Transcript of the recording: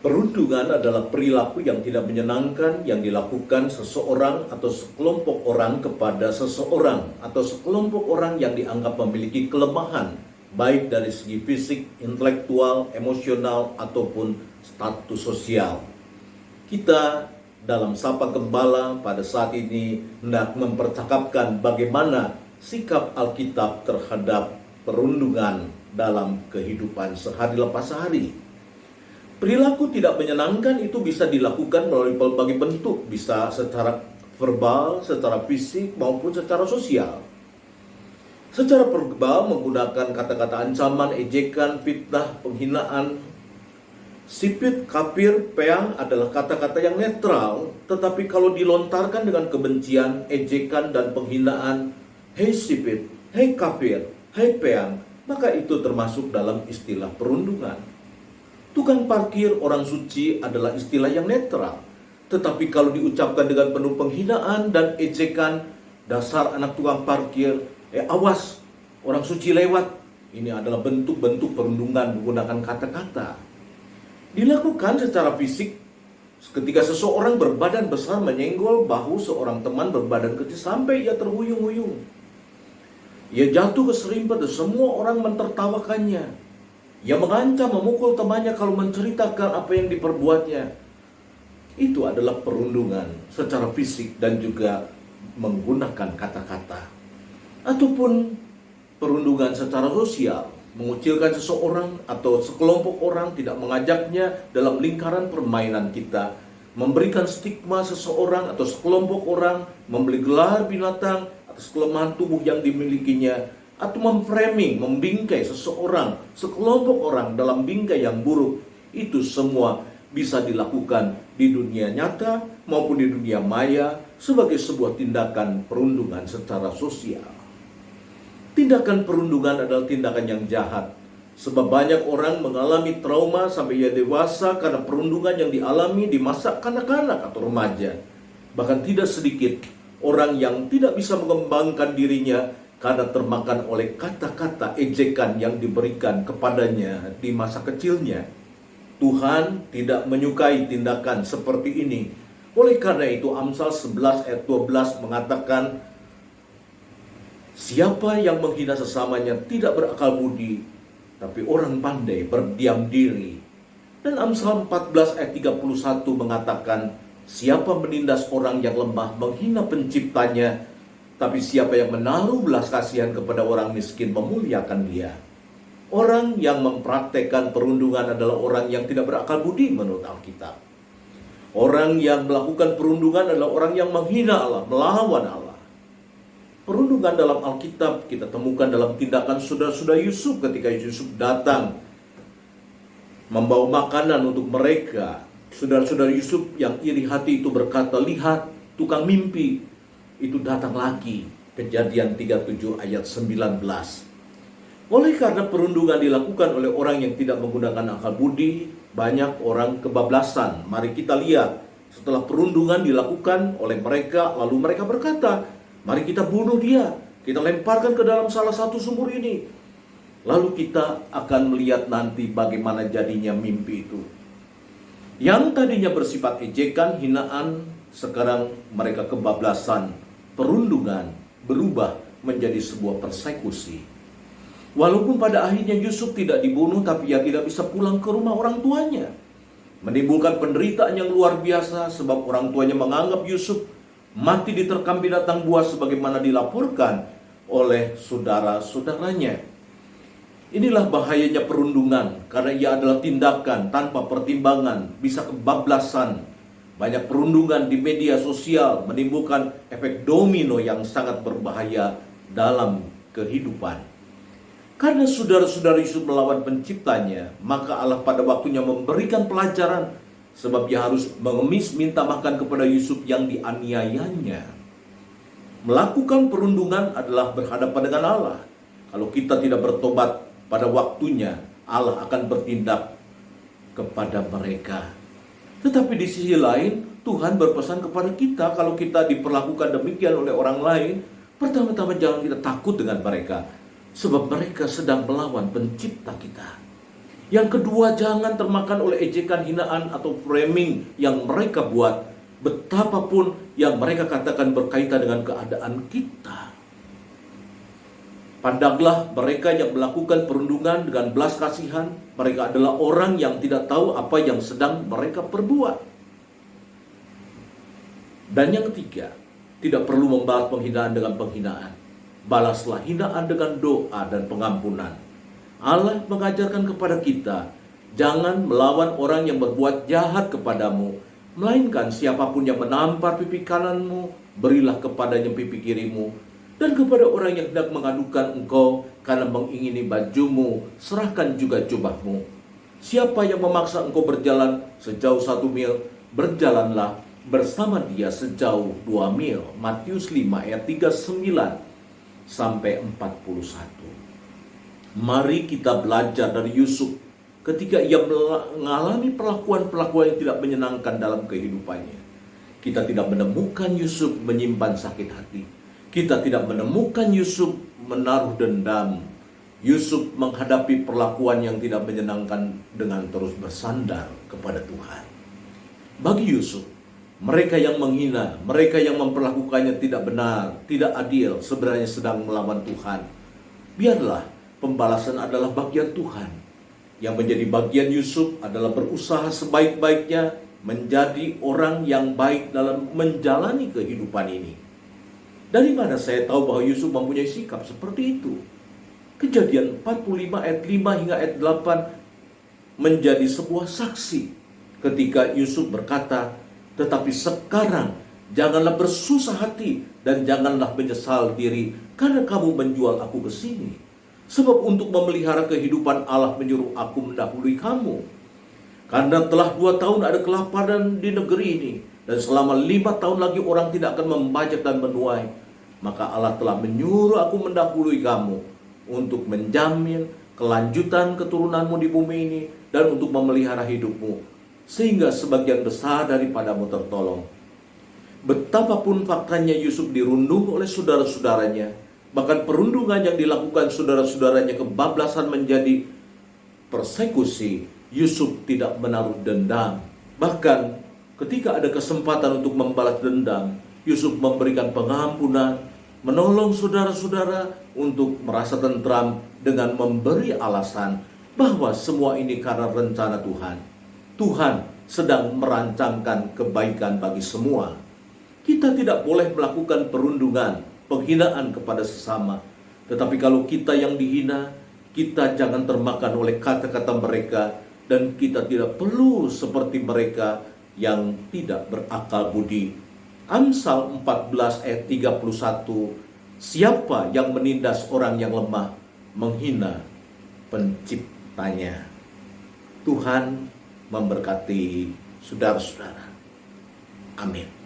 Perundungan adalah perilaku yang tidak menyenangkan yang dilakukan seseorang atau sekelompok orang kepada seseorang atau sekelompok orang yang dianggap memiliki kelemahan, baik dari segi fisik, intelektual, emosional, ataupun status sosial. Kita dalam Sapa Gembala pada saat ini hendak mempercakapkan bagaimana sikap Alkitab terhadap perundungan dalam kehidupan sehari lepas sehari. Perilaku tidak menyenangkan itu bisa dilakukan melalui berbagai bentuk, bisa secara verbal, secara fisik, maupun secara sosial. Secara verbal menggunakan kata-kata ancaman, ejekan, fitnah, penghinaan. Sipit, kafir, peang adalah kata-kata yang netral, tetapi kalau dilontarkan dengan kebencian, ejekan, dan penghinaan, hei sipit, hei kafir, hei peang, maka itu termasuk dalam istilah perundungan. Tukang parkir, orang suci adalah istilah yang netral. Tetapi kalau diucapkan dengan penuh penghinaan dan ejekan, dasar anak tukang parkir, awas, orang suci lewat. Ini adalah bentuk-bentuk perundungan menggunakan kata-kata. Dilakukan secara fisik, ketika seseorang berbadan besar menyenggol bahu seorang teman berbadan kecil sampai ia terhuyung-huyung. Ia jatuh keserimpet dan semua orang mentertawakannya. Ia mengancam memukul temannya kalau menceritakan apa yang diperbuatnya. Itu adalah perundungan secara fisik dan juga menggunakan kata-kata. Ataupun perundungan secara sosial, mengucilkan seseorang atau sekelompok orang, tidak mengajaknya dalam lingkaran permainan kita, memberikan stigma seseorang atau sekelompok orang, memberi gelar binatang atas kelemahan tubuh yang dimilikinya, atau memframing, membingkai seseorang, sekelompok orang dalam bingkai yang buruk. Itu semua bisa dilakukan di dunia nyata maupun di dunia maya sebagai sebuah tindakan perundungan secara sosial. Tindakan perundungan adalah tindakan yang jahat, sebab banyak orang mengalami trauma sampai ia dewasa karena perundungan yang dialami di masa kanak-kanak atau remaja. Bahkan tidak sedikit orang yang tidak bisa mengembangkan dirinya karena termakan oleh kata-kata ejekan yang diberikan kepadanya di masa kecilnya. Tuhan tidak menyukai tindakan seperti ini. Oleh karena itu Amsal 11 ayat 12 mengatakan, siapa yang menghina sesamanya tidak berakal budi, tapi orang pandai berdiam diri. Dan Amsal 14 ayat 31 mengatakan, siapa menindas orang yang lemah menghina penciptanya, tapi siapa yang menaruh belas kasihan kepada orang miskin memuliakan dia. Orang yang mempraktekkan perundungan adalah orang yang tidak berakal budi menurut Alkitab. Orang yang melakukan perundungan adalah orang yang menghina Allah, melawan Allah. Perundungan dalam Alkitab kita temukan dalam tindakan saudara-saudara Yusuf ketika Yusuf datang membawa makanan untuk mereka. Saudara-saudara Yusuf yang iri hati itu berkata, lihat tukang mimpi itu datang lagi. Kejadian 37 ayat 19. Oleh karena perundungan dilakukan oleh orang yang tidak menggunakan akal budi, banyak orang kebablasan. Mari kita lihat, setelah perundungan dilakukan oleh mereka, lalu mereka berkata, mari kita bunuh dia, kita lemparkan ke dalam salah satu sumur ini. Lalu kita akan melihat nanti bagaimana jadinya mimpi itu. Yang tadinya bersifat ejekan, hinaan, sekarang mereka kebablasan. Perundungan berubah menjadi sebuah persekusi. Walaupun pada akhirnya Yusuf tidak dibunuh, tapi ia tidak bisa pulang ke rumah orang tuanya. Menimbulkan penderitaan yang luar biasa sebab orang tuanya menganggap Yusuf mati diterkam binatang buas sebagaimana dilaporkan oleh saudara-saudaranya. Inilah bahayanya perundungan, karena ia adalah tindakan tanpa pertimbangan, bisa kebablasan. Banyak perundungan di media sosial menimbulkan efek domino yang sangat berbahaya dalam kehidupan. Karena saudara-saudara Yusuf melawan penciptanya, maka Allah pada waktunya memberikan pelajaran, sebab ia harus mengemis minta makan kepada Yusuf yang dianiayanya. Melakukan perundungan adalah berhadapan dengan Allah. Kalau kita tidak bertobat pada waktunya, Allah akan bertindak kepada mereka. Tetapi di sisi lain, Tuhan berpesan kepada kita, kalau kita diperlakukan demikian oleh orang lain, pertama-tama jangan kita takut dengan mereka, sebab mereka sedang melawan pencipta kita. Yang kedua, jangan termakan oleh ejekan, hinaan, atau framing yang mereka buat, betapapun yang mereka katakan berkaitan dengan keadaan kita. Pandanglah mereka yang melakukan perundungan dengan belas kasihan. Mereka adalah orang yang tidak tahu apa yang sedang mereka perbuat. Dan yang ketiga, tidak perlu membalas penghinaan dengan penghinaan. Balaslah hinaan dengan doa dan pengampunan. Allah mengajarkan kepada kita, jangan melawan orang yang berbuat jahat kepadamu, melainkan siapapun yang menampar pipi kananmu, berilah kepadanya pipi kirimu. Dan kepada orang yang hendak mengadukan engkau karena mengingini bajumu, serahkan juga jubahmu. Siapa yang memaksa engkau berjalan sejauh 1 mil, berjalanlah bersama dia sejauh 2 mil. Matius 5 ayat 39 sampai 41. Mari kita belajar dari Yusuf ketika ia mengalami perlakuan-perlakuan yang tidak menyenangkan dalam kehidupannya. Kita tidak menemukan Yusuf menyimpan sakit hati. Kita tidak menemukan Yusuf menaruh dendam. Yusuf menghadapi perlakuan yang tidak menyenangkan dengan terus bersandar kepada Tuhan. Bagi Yusuf, mereka yang menghina, mereka yang memperlakukannya tidak benar, tidak adil, sebenarnya sedang melawan Tuhan. Biarlah pembalasan adalah bagian Tuhan. Yang menjadi bagian Yusuf adalah berusaha sebaik-baiknya menjadi orang yang baik dalam menjalani kehidupan ini. Dari mana saya tahu bahwa Yusuf mempunyai sikap seperti itu? Kejadian 45 ayat 5 hingga ayat 8 menjadi sebuah saksi ketika Yusuf berkata, tetapi sekarang janganlah bersusah hati dan janganlah menyesal diri karena kamu menjual aku ke sini. Sebab untuk memelihara kehidupan Allah menyuruh aku mendahului kamu. Karena telah 2 tahun ada kelaparan di negeri ini, dan selama 5 tahun lagi orang tidak akan membajak dan menuai. Maka Allah telah menyuruh aku mendahului kamu untuk menjamin kelanjutan keturunanmu di bumi ini dan untuk memelihara hidupmu, sehingga sebagian besar daripadamu tertolong. Betapapun faktanya Yusuf dirundung oleh saudara-saudaranya, bahkan perundungan yang dilakukan saudara-saudaranya kebablasan menjadi persekusi, Yusuf tidak menaruh dendam. Bahkan ketika ada kesempatan untuk membalas dendam, Yusuf memberikan pengampunan, menolong saudara-saudara untuk merasa tentram dengan memberi alasan bahwa semua ini karena rencana Tuhan. Tuhan sedang merancangkan kebaikan bagi semua. Kita tidak boleh melakukan perundungan, penghinaan kepada sesama. Tetapi kalau kita yang dihina, kita jangan termakan oleh kata-kata mereka, dan kita tidak perlu seperti mereka yang tidak berakal budi. Amsal 14 ayat 31, siapa yang menindas orang yang lemah menghina penciptanya. Tuhan memberkati saudara-saudara. Amin.